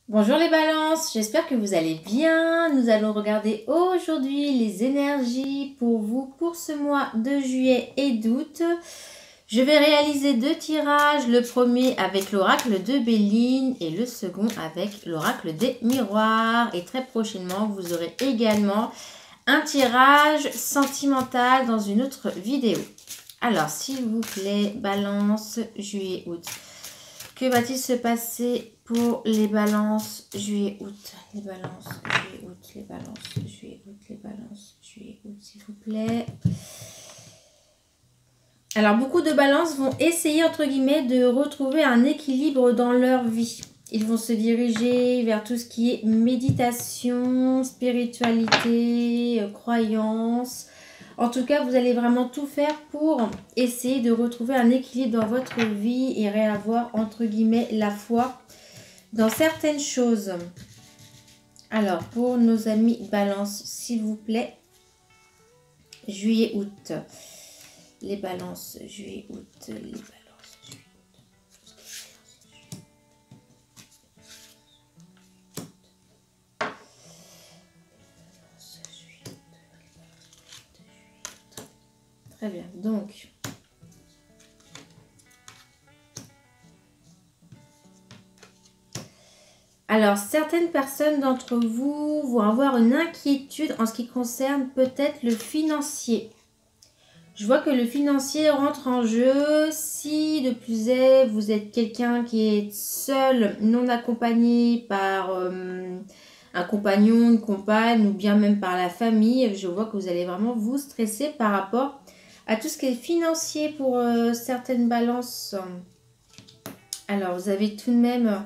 Bonjour les balances, j'espère que vous allez bien. Nous allons regarder aujourd'hui les énergies pour vous pour ce mois de juillet et d'août. Je vais réaliser deux tirages, le premier avec l'oracle de Béline et le second avec l'oracle des miroirs. Et très prochainement, vous aurez également un tirage sentimental dans une autre vidéo. Alors, s'il vous plaît, balance, juillet, août. Que va-t-il se passer pour les balances juillet-août? Les balances juillet-août, les balances juillet-août, les balances juillet-août, s'il vous plaît. Alors, beaucoup de balances vont essayer, entre guillemets, de retrouver un équilibre dans leur vie. Ils vont se diriger vers tout ce qui est méditation, spiritualité, croyance. En tout cas, vous allez vraiment tout faire pour essayer de retrouver un équilibre dans votre vie et réavoir, entre guillemets, la foi dans certaines choses. Alors, pour nos amis balance, s'il vous plaît, juillet-août. Les balances, juillet-août, les balances, juillet-août. Très bien, donc alors certaines personnes d'entre vous vont avoir une inquiétude en ce qui concerne peut-être le financier. Je vois que le financier rentre en jeu. Si de plus est, vous êtes quelqu'un qui est seul, non accompagné par un compagnon, une compagne ou bien même par la famille, je vois que vous allez vraiment vous stresser par rapport à tout ce qui est financier pour certaines balances. Alors, vous avez tout de même...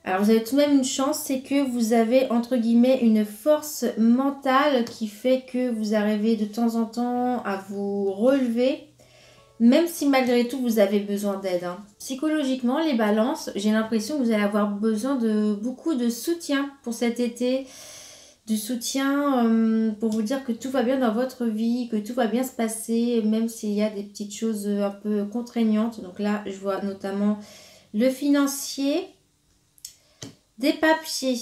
Alors, vous avez tout de même une chance, c'est que vous avez, entre guillemets, une force mentale qui fait que vous arrivez de temps en temps à vous relever, même si malgré tout, vous avez besoin d'aide. Psychologiquement, les balances, j'ai l'impression que vous allez avoir besoin de beaucoup de soutien pour cet été, du soutien pour vous dire que tout va bien dans votre vie, que tout va bien se passer, même s'il y a des petites choses un peu contraignantes. Donc là, je vois notamment le financier. Des papiers.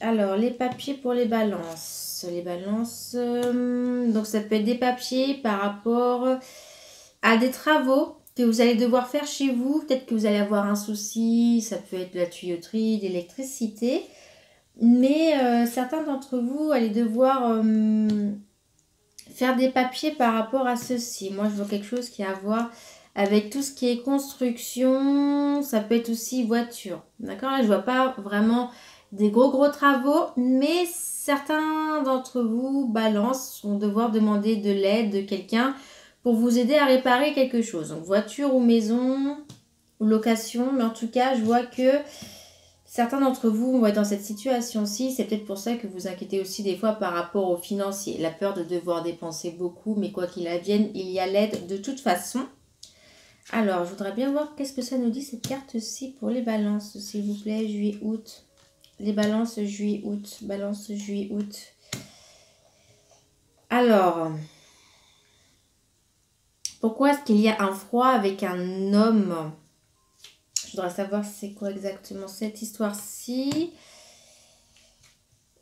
Alors, les papiers pour les balances. Les balances, donc ça peut être des papiers par rapport à des travaux que vous allez devoir faire chez vous. Peut-être que vous allez avoir un souci. Ça peut être de la tuyauterie, d'électricité. Mais certains d'entre vous allez devoir faire des papiers par rapport à ceci. Moi, je vois quelque chose qui a à voir avec tout ce qui est construction, ça peut être aussi voiture. D'accord? Là, je vois pas vraiment des gros travaux, mais certains d'entre vous, balance, vont devoir demander de l'aide de quelqu'un pour vous aider à réparer quelque chose. Donc, voiture ou maison, ou location, mais en tout cas, je vois que certains d'entre vous vont être dans cette situation-ci. C'est peut-être pour ça que vous inquiétez aussi des fois par rapport au financier. La peur de devoir dépenser beaucoup, mais quoi qu'il advienne, il y a l'aide de toute façon. Alors, je voudrais bien voir qu'est-ce que ça nous dit cette carte-ci pour les balances, s'il vous plaît, juillet-août. Les balances juillet-août, balance juillet-août. Alors, pourquoi est-ce qu'il y a un froid avec un homme? Je voudrais savoir c'est quoi exactement cette histoire-ci.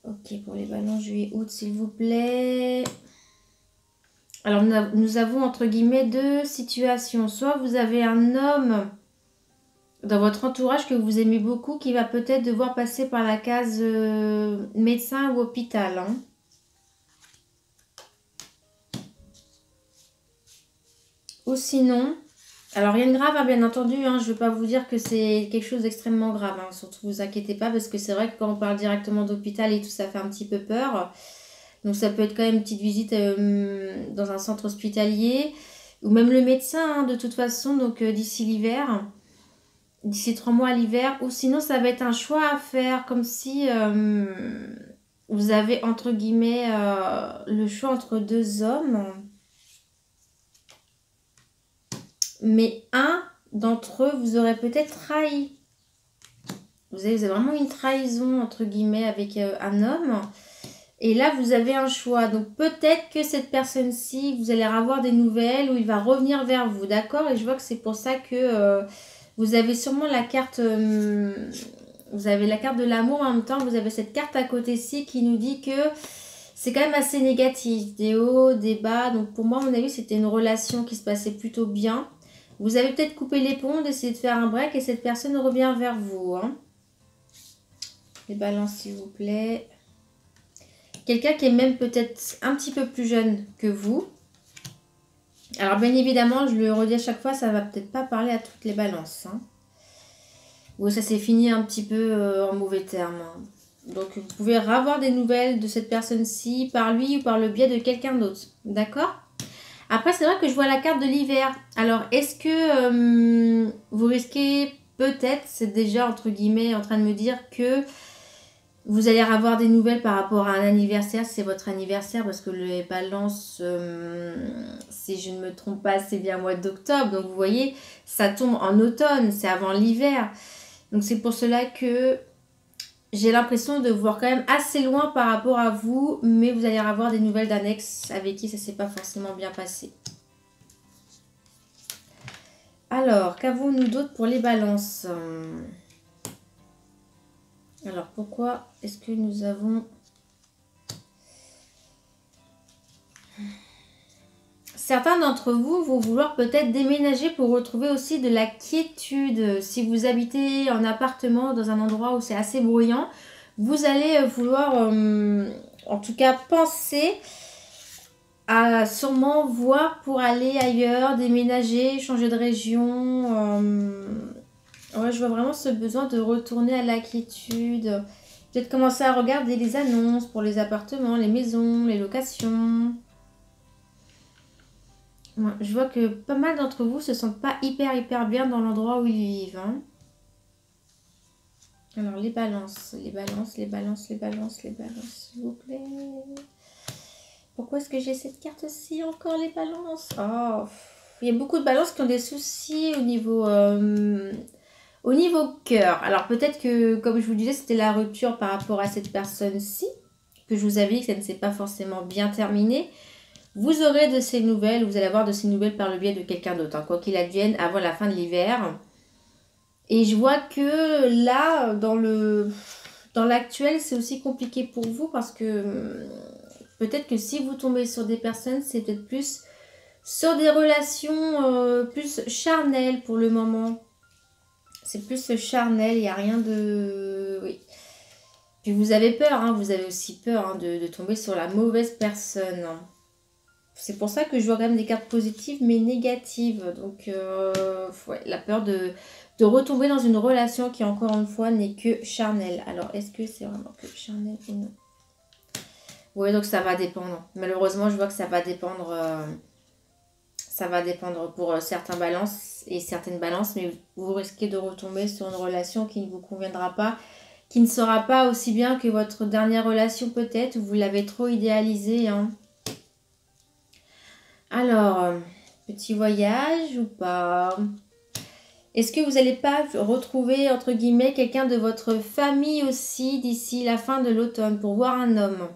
Ok, pour les balances juillet-août, s'il vous plaît. Alors, nous avons entre guillemets deux situations. Soit vous avez un homme dans votre entourage que vous aimez beaucoup qui va peut-être devoir passer par la case médecin ou hôpital. Ou sinon, alors rien de grave, bien entendu, je ne veux pas vous dire que c'est quelque chose d'extrêmement grave. Surtout, vous inquiétez pas parce que c'est vrai que quand on parle directement d'hôpital et tout, ça fait un petit peu peur. Donc ça peut être quand même une petite visite dans un centre hospitalier ou même le médecin de toute façon, donc d'ici l'hiver, d'ici 3 mois à l'hiver. Ou sinon ça va être un choix à faire comme si vous avez entre guillemets le choix entre deux hommes. Mais un d'entre eux vous aurait peut-être trahi. Vous avez vraiment une trahison entre guillemets avec un homme. Et là, vous avez un choix. Donc, peut-être que cette personne-ci, vous allez avoir des nouvelles ou il va revenir vers vous. D'accord? Et je vois que c'est pour ça que vous avez sûrement la carte Vous avez la carte de l'amour, en même temps, vous avez cette carte à côté-ci qui nous dit que c'est quand même assez négatif. Des hauts, des bas. Donc pour moi, à mon avis, c'était une relation qui se passait plutôt bien. Vous avez peut-être coupé les ponts, essayé de faire un break et cette personne revient vers vous. Hein. Les balances, s'il vous plaît. Quelqu'un qui est même peut-être un petit peu plus jeune que vous. Alors bien évidemment, je le redis à chaque fois, ça va peut-être pas parler à toutes les balances. Hein. Ou ça s'est fini un petit peu en mauvais termes. Hein. Donc vous pouvez avoir des nouvelles de cette personne-ci par lui ou par le biais de quelqu'un d'autre. D'accord? Après, c'est vrai que je vois la carte de l'hiver. Alors, est-ce que vous risquez peut-être, c'est déjà entre guillemets en train de me dire que vous allez avoir des nouvelles par rapport à un anniversaire, c'est votre anniversaire, parce que les balances, si je ne me trompe pas, c'est bien le mois d'octobre. Donc vous voyez, ça tombe en automne, c'est avant l'hiver. Donc c'est pour cela que j'ai l'impression de voir quand même assez loin par rapport à vous, mais vous allez avoir des nouvelles d'un ex avec qui ça ne s'est pas forcément bien passé. Alors, qu'avons-nous d'autre pour les balances ? Alors, pourquoi est-ce que nous avons... Certains d'entre vous vont vouloir peut-être déménager pour retrouver aussi de la quiétude. Si vous habitez en appartement dans un endroit où c'est assez bruyant, vous allez vouloir, en tout cas, penser à sûrement voir pour aller ailleurs, déménager, changer de région. Ouais, je vois vraiment ce besoin de retourner à la quiétude. Peut-être commencer à regarder les annonces pour les appartements, les maisons, les locations. Ouais, je vois que pas mal d'entre vous se sentent pas hyper bien dans l'endroit où ils vivent. Hein. Alors, les balances, s'il vous plaît. Pourquoi est-ce que j'ai cette carte-ci encore, les balances? Oh, il y a beaucoup de balances qui ont des soucis au niveau cœur. Alors, peut-être que, comme je vous disais, c'était la rupture par rapport à cette personne-ci, que je vous avais dit que ça ne s'est pas forcément bien terminé. Vous aurez de ces nouvelles, vous allez avoir de ces nouvelles par le biais de quelqu'un d'autre, hein, quoi qu'il advienne avant la fin de l'hiver. Et je vois que là, dans l'actuel, c'est aussi compliqué pour vous parce que peut-être que si vous tombez sur des personnes, c'est peut-être plus sur des relations plus charnelles pour le moment. C'est plus charnel, il n'y a rien de... Oui. Puis vous avez peur, hein, vous avez aussi peur hein, de tomber sur la mauvaise personne. C'est pour ça que je vois quand même des cartes positives mais négatives. Donc, ouais, la peur de retomber dans une relation qui, encore une fois, n'est que charnelle. Alors, est-ce que c'est vraiment que charnel ou non? Oui, donc ça va dépendre. Malheureusement, je vois que ça va dépendre. Ça va dépendre pour certains balances et certaines balances, mais vous risquez de retomber sur une relation qui ne vous conviendra pas, qui ne sera pas aussi bien que votre dernière relation peut-être, vous l'avez trop idéalisée, hein. Alors, petit voyage ou pas? Est-ce que vous n'allez pas retrouver, entre guillemets, quelqu'un de votre famille aussi d'ici la fin de l'automne pour voir un homme?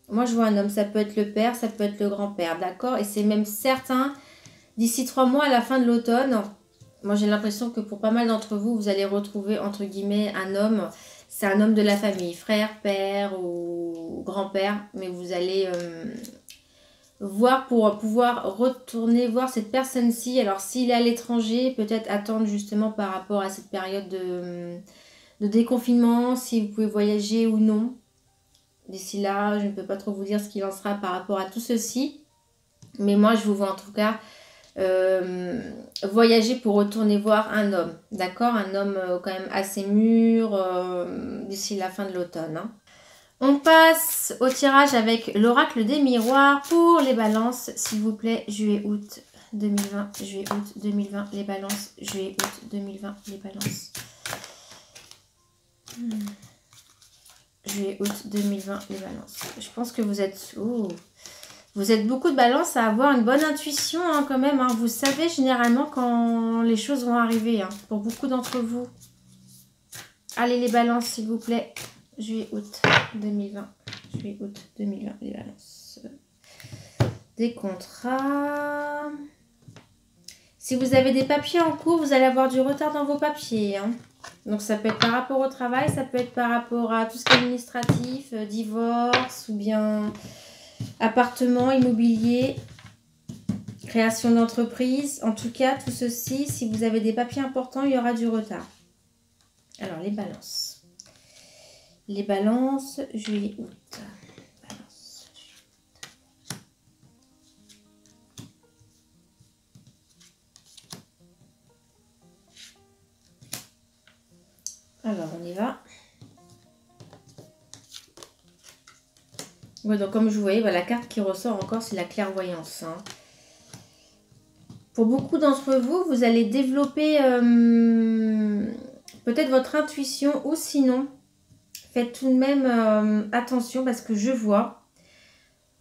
Moi, je vois un homme, ça peut être le père, ça peut être le grand-père, d'accord? Et c'est même certain, d'ici 3 mois à la fin de l'automne, moi j'ai l'impression que pour pas mal d'entre vous, vous allez retrouver, entre guillemets, un homme. C'est un homme de la famille, frère, père ou grand-père, mais vous allez... voir pour pouvoir retourner voir cette personne-ci. Alors s'il est à l'étranger, peut-être attendre justement par rapport à cette période de déconfinement, si vous pouvez voyager ou non. D'ici là, je ne peux pas trop vous dire ce qu'il en sera par rapport à tout ceci. Mais moi, je vous vois en tout cas voyager pour retourner voir un homme. D'accord? Un homme quand même assez mûr d'ici la fin de l'automne. Hein. On passe au tirage avec l'oracle des miroirs pour les balances, s'il vous plaît, juillet-août 2020, juillet-août 2020, les balances, juillet-août 2020, les balances. Juillet-août 2020, les balances. Je pense que vous êtes... vous êtes beaucoup de balances à avoir une bonne intuition hein, quand même. Hein. Vous savez généralement quand les choses vont arriver, hein, pour beaucoup d'entre vous. Allez les balances, s'il vous plaît. Juillet-août 2020. Juillet-août 2020, les balances. Des contrats. Si vous avez des papiers en cours, vous allez avoir du retard dans vos papiers. Hein. Donc ça peut être par rapport au travail, ça peut être par rapport à tout ce qui est administratif, divorce ou bien appartement, immobilier, création d'entreprise. En tout cas, tout ceci, si vous avez des papiers importants, il y aura du retard. Alors, les balances. Les balances, juillet, août. Balance, alors, on y va. Ouais, donc comme je vous voyais, la carte qui ressort encore, c'est la clairvoyance. Hein. Pour beaucoup d'entre vous, vous allez développer peut-être votre intuition ou sinon, faites tout de même attention parce que je vois,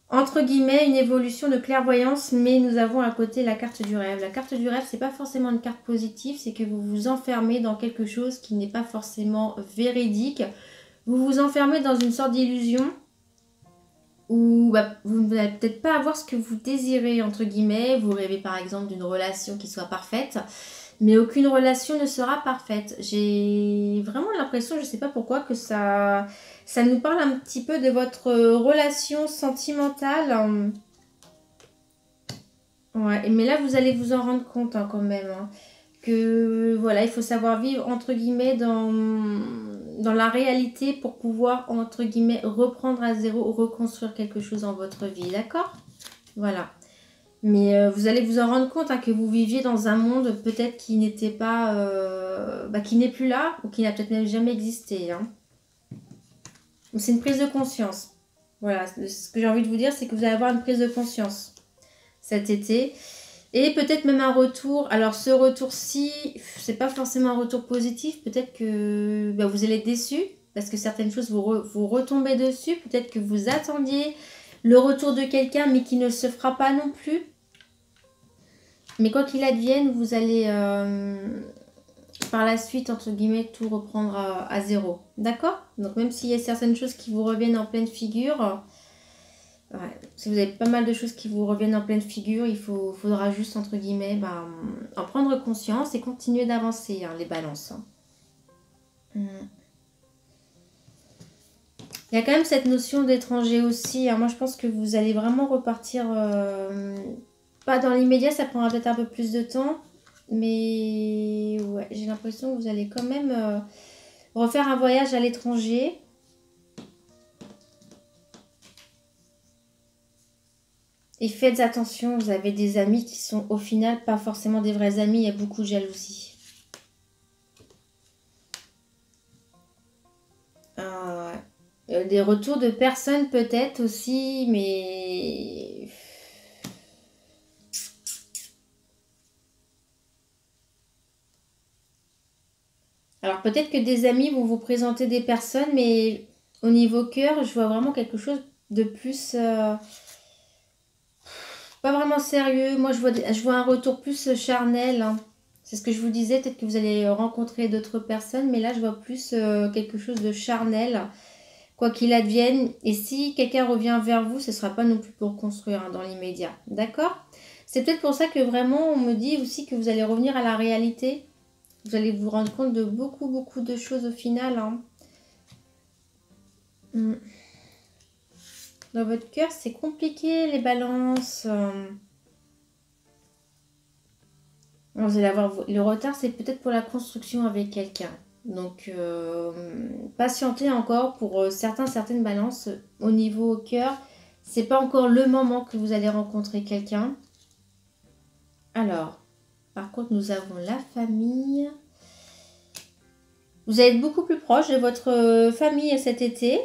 entre guillemets, une évolution de clairvoyance, mais nous avons à côté la carte du rêve. La carte du rêve, c'est pas forcément une carte positive, c'est que vous vous enfermez dans quelque chose qui n'est pas forcément véridique. Vous vous enfermez dans une sorte d'illusion où vous n'allez peut-être pas avoir ce que vous désirez, entre guillemets. Vous rêvez par exemple d'une relation qui soit parfaite, mais aucune relation ne sera parfaite. J'ai vraiment l'impression, je ne sais pas pourquoi, que ça nous parle un petit peu de votre relation sentimentale. Ouais, mais là, vous allez vous en rendre compte hein, quand même. Hein, que voilà, il faut savoir vivre entre guillemets dans la réalité pour pouvoir entre guillemets reprendre à zéro ou reconstruire quelque chose dans votre vie, d'accord? Voilà. Mais vous allez vous en rendre compte hein, que vous viviez dans un monde peut-être qui n'était pas, qui n'est plus là ou qui n'a peut-être même jamais existé. Hein. C'est une prise de conscience. Voilà, ce que j'ai envie de vous dire, c'est que vous allez avoir une prise de conscience cet été. Et peut-être même un retour. Alors ce retour-ci, c'est pas forcément un retour positif. Peut-être que vous allez être déçu parce que certaines choses vous retombez dessus. Peut-être que vous attendiez le retour de quelqu'un mais qui ne se fera pas non plus. Mais quoi qu'il advienne, vous allez par la suite, entre guillemets, tout reprendre à zéro. D'accord? Donc même s'il y a certaines choses qui vous reviennent en pleine figure... Ouais. Si vous avez pas mal de choses qui vous reviennent en pleine figure, il faudra juste, entre guillemets, en prendre conscience et continuer d'avancer, hein, les balances. Hein. Il y a quand même cette notion d'étranger aussi. Hein. Moi, je pense que vous allez vraiment repartir, pas dans l'immédiat, ça prendra peut-être un peu plus de temps. Mais ouais, j'ai l'impression que vous allez quand même refaire un voyage à l'étranger. Et faites attention, vous avez des amis qui sont au final pas forcément des vrais amis, il y a beaucoup de jalousie. Des retours de personnes peut-être aussi, mais... Alors peut-être que des amis vont vous présenter des personnes, mais au niveau cœur, je vois vraiment quelque chose de plus... pas vraiment sérieux. Moi, je vois un retour plus charnel. Hein. C'est ce que je vous disais. Peut-être que vous allez rencontrer d'autres personnes. Mais là, je vois plus quelque chose de charnel. Quoi qu'il advienne. Et si quelqu'un revient vers vous, ce ne sera pas non plus pour construire hein, dans l'immédiat. D'accord? C'est peut-être pour ça que vraiment, on me dit aussi que vous allez revenir à la réalité. Vous allez vous rendre compte de beaucoup, beaucoup de choses au final. Hein. Dans votre cœur, c'est compliqué, les balances. Vous allez avoir le retard, c'est peut-être pour la construction avec quelqu'un. Donc, patientez encore pour certaines balances au niveau cœur. C'est pas encore le moment que vous allez rencontrer quelqu'un. Alors, par contre, nous avons la famille. Vous allez être beaucoup plus proche de votre famille cet été.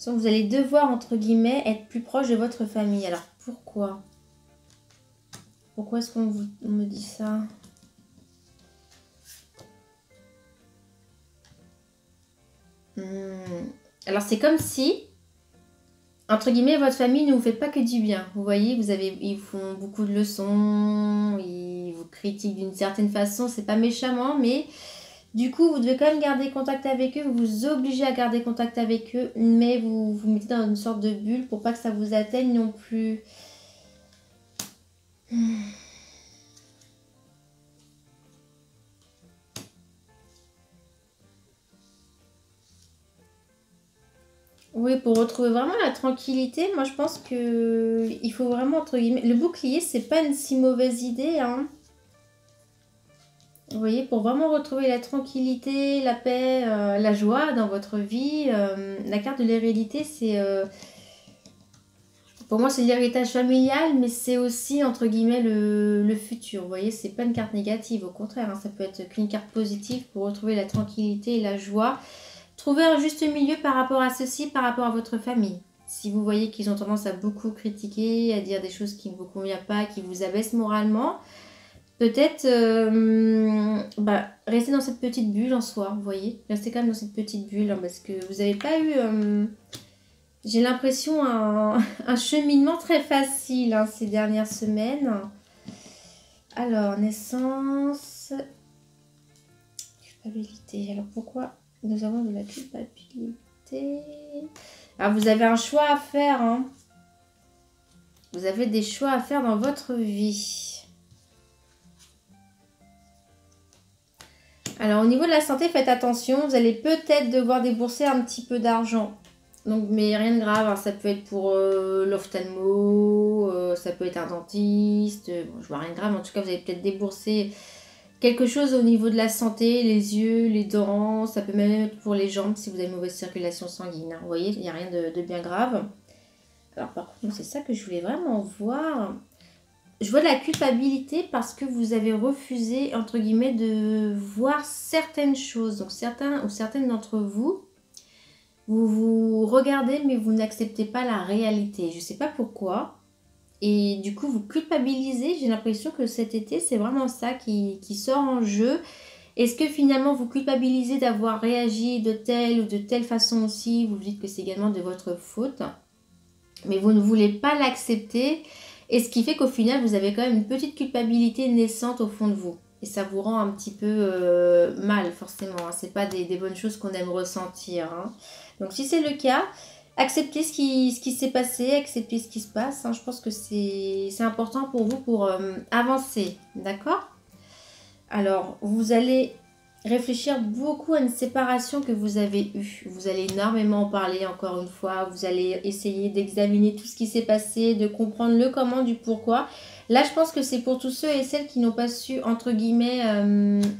Donc, vous allez devoir, entre guillemets, être plus proche de votre famille. Alors, pourquoi ? Pourquoi est-ce qu'on me dit ça ? Alors c'est comme si, entre guillemets, votre famille ne vous fait pas que du bien. Vous voyez, ils font beaucoup de leçons, ils vous critiquent d'une certaine façon, c'est pas méchamment, mais du coup, vous devez quand même garder contact avec eux, vous vous obligez à garder contact avec eux, mais vous vous mettez dans une sorte de bulle pour pas que ça vous atteigne non plus. Oui, pour retrouver vraiment la tranquillité, moi je pense que il faut vraiment, entre guillemets, le bouclier, c'est pas une si mauvaise idée, hein. Vous voyez, pour vraiment retrouver la tranquillité, la paix, la joie dans votre vie, la carte de l'hérédité, c'est, pour moi, c'est l'héritage familial, mais c'est aussi, entre guillemets, le futur. Vous voyez, c'est pas une carte négative, au contraire, hein, ça peut être qu'une carte positive pour retrouver la tranquillité et la joie. Trouver un juste milieu par rapport à ceci, par rapport à votre famille. Si vous voyez qu'ils ont tendance à beaucoup critiquer, à dire des choses qui ne vous conviennent pas, qui vous abaissent moralement, peut-être restez dans cette petite bulle en soi, vous voyez. Restez quand même dans cette petite bulle, hein, parce que vous n'avez pas eu, j'ai l'impression, un cheminement très facile, hein, ces dernières semaines. Alors, naissance, culpabilité. Alors, pourquoi nous avons de la culpabilité? Alors, vous avez un choix à faire, hein. Vous avez des choix à faire dans votre vie. Alors, au niveau de la santé, faites attention. Vous allez peut-être devoir débourser un petit peu d'argent. Donc, mais rien de grave. Alors, ça peut être pour l'ophtalmo, ça peut être un dentiste. Bon, je vois rien de grave. En tout cas, vous allez peut-être débourser quelque chose au niveau de la santé, les yeux, les dents. Ça peut même être pour les jambes si vous avez une mauvaise circulation sanguine, hein. Vous voyez, il n'y a rien de bien grave. Alors, par contre, c'est ça que je voulais vraiment voir. Je vois de la culpabilité parce que vous avez refusé, entre guillemets, de voir certaines choses. Donc, certains ou certaines d'entre vous, vous regardez, mais vous n'acceptez pas la réalité. Je ne sais pas pourquoi. Et du coup, vous culpabilisez. J'ai l'impression que cet été, c'est vraiment ça qui sort en jeu. Est-ce que finalement, vous culpabilisez d'avoir réagi de telle ou de telle façon aussi? Vous dites que c'est également de votre faute. Mais vous ne voulez pas l'accepter. Et ce qui fait qu'au final, vous avez quand même une petite culpabilité naissante au fond de vous. Et ça vous rend un petit peu mal, forcément, hein. C'est pas des bonnes choses qu'on aime ressentir, hein. Donc, si c'est le cas, acceptez ce qui s'est passé, acceptez ce qui se passe, hein. Je pense que c'est important pour vous pour avancer. D'accord? Alors, vous allez réfléchir beaucoup à une séparation que vous avez eue. Vous allez énormément en parler encore une fois. Vous allez essayer d'examiner tout ce qui s'est passé, de comprendre le comment du pourquoi. Là, je pense que c'est pour tous ceux et celles qui n'ont pas su, entre guillemets,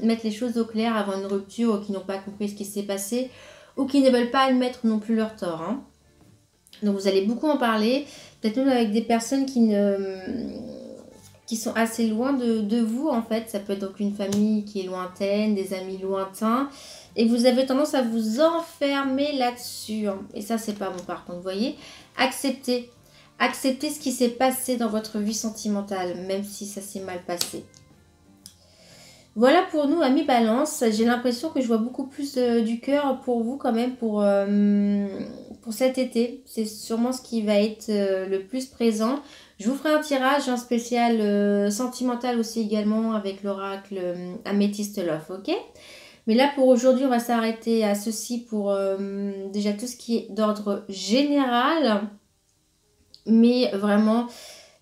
mettre les choses au clair avant une rupture ou qui n'ont pas compris ce qui s'est passé ou qui ne veulent pas admettre non plus leur tort, hein. Donc, vous allez beaucoup en parler. Peut-être même avec des personnes qui sont assez loin de vous, en fait. Ça peut être donc une famille qui est lointaine, des amis lointains. Et vous avez tendance à vous enfermer là-dessus, hein. Et ça, c'est pas bon, par contre. Vous voyez, acceptez. Acceptez ce qui s'est passé dans votre vie sentimentale, même si ça s'est mal passé. Voilà pour nous, amis Balance. J'ai l'impression que je vois beaucoup plus du cœur pour vous quand même pour cet été. C'est sûrement ce qui va être le plus présent. Je vous ferai un tirage en spécial sentimental aussi également avec l'oracle Amethyst Love, ok? Mais là pour aujourd'hui, on va s'arrêter à ceci pour déjà tout ce qui est d'ordre général. Mais vraiment,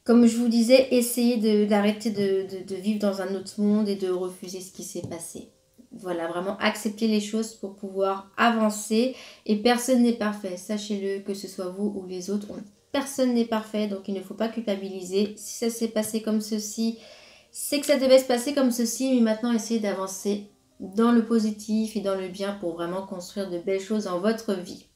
comme je vous disais, essayez d'arrêter de vivre dans un autre monde et de refuser ce qui s'est passé. Voilà, vraiment accepter les choses pour pouvoir avancer. Et personne n'est parfait, sachez-le, que ce soit vous ou les autres. Personne n'est parfait, donc il ne faut pas culpabiliser. Si ça s'est passé comme ceci, c'est que ça devait se passer comme ceci. Mais maintenant, essayez d'avancer dans le positif et dans le bien pour vraiment construire de belles choses dans votre vie.